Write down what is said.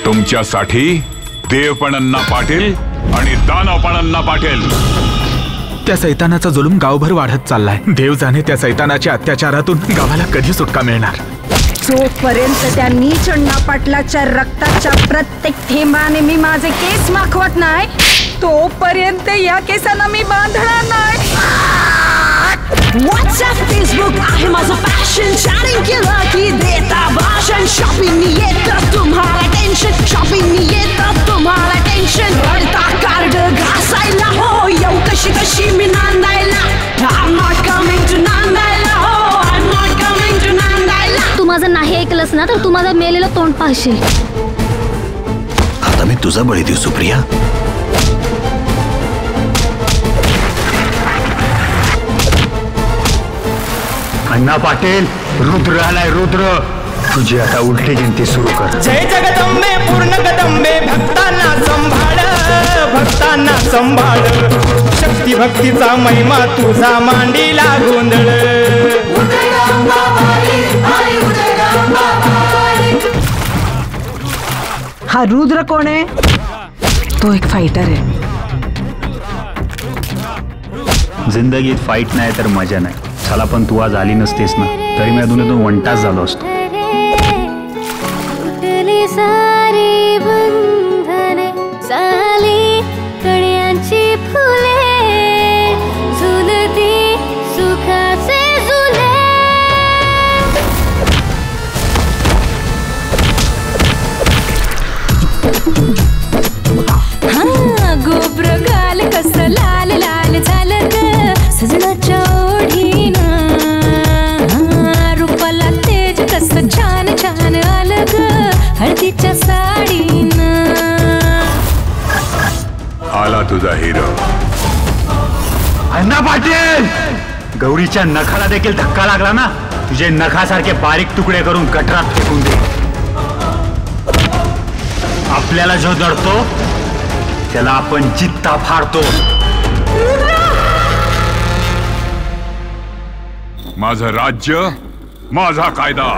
तुमच्यासाठी देव पण अण्णा पाटील आणि दानव पण अण्णा पाटील. त्या सैतानाचा जुलूम गावभर वाढत चाललाय. देव जाणे त्या सैतानाच्या अत्याचारातून गावाला कधी सुटका मिळणार. जोपर्यंत त्या नीच अण्णा पाटलाच्या रक्ताच्या प्रत्येक थेंबाने मी माझे केस माखवत नाही तोपर्यंत या केसांना मी बांधणार नाही. WhatsApp, Facebook आहे माझं पॅशन. चॅटिंग केलं की देता भाषण. शॉपिंग येतं तुम्हाला टेन्शन. शॉपिंग येतं तुम्हाला टेन्शन. रडता कार्ड घासायला हो येऊ कशी कशी मी नांदायला. I'm not coming to नांदायला हो. I'm not coming to नांदायला. तू माझं नाही ऐकलंस ना तर तू माझं मेलेलं तोंड पाहशील. आता मी तुझा बळी देऊ सुप्रिया. अण्णा पाटील रुद्र आलाय. रुद्र तुझी आता उलटी गिनती सुरू कर. जय जगदंबे पूर्ण कदंबे भक्तांना संभाळ. भक्तांना संभाळ. शक्ती भक्तीचा महिमा तुझा मांडीला गोंधळ. हा रुद्र कोण आहे? तो एक फायटर आहे. जिंदगीत फाईट नाही तर मजा नाही. चला पण तू आज आली नसतेस ना तरी मी अजून 1 तास झालो असतो. सारी बंधने साली कड्यांची फुले झुलती सुखाचे झुले. गोब्र गाल कस लाल लाल झालं ग सजनाच्या ओढीनं. रूपाला तेज कस छान छान आलं ग हळदीच्या साडीनं. आला तुझा हिरो. अण्णा पाटील गौरीच्या नखाला देखील धक्का लागला ना तुझे नखासारखे बारीक तुकडे करून गटरात फेकून दे. आपल्याला जो दडतो त्याला आपण जित्ता फाडतो. माझं राज्य माझा कायदा.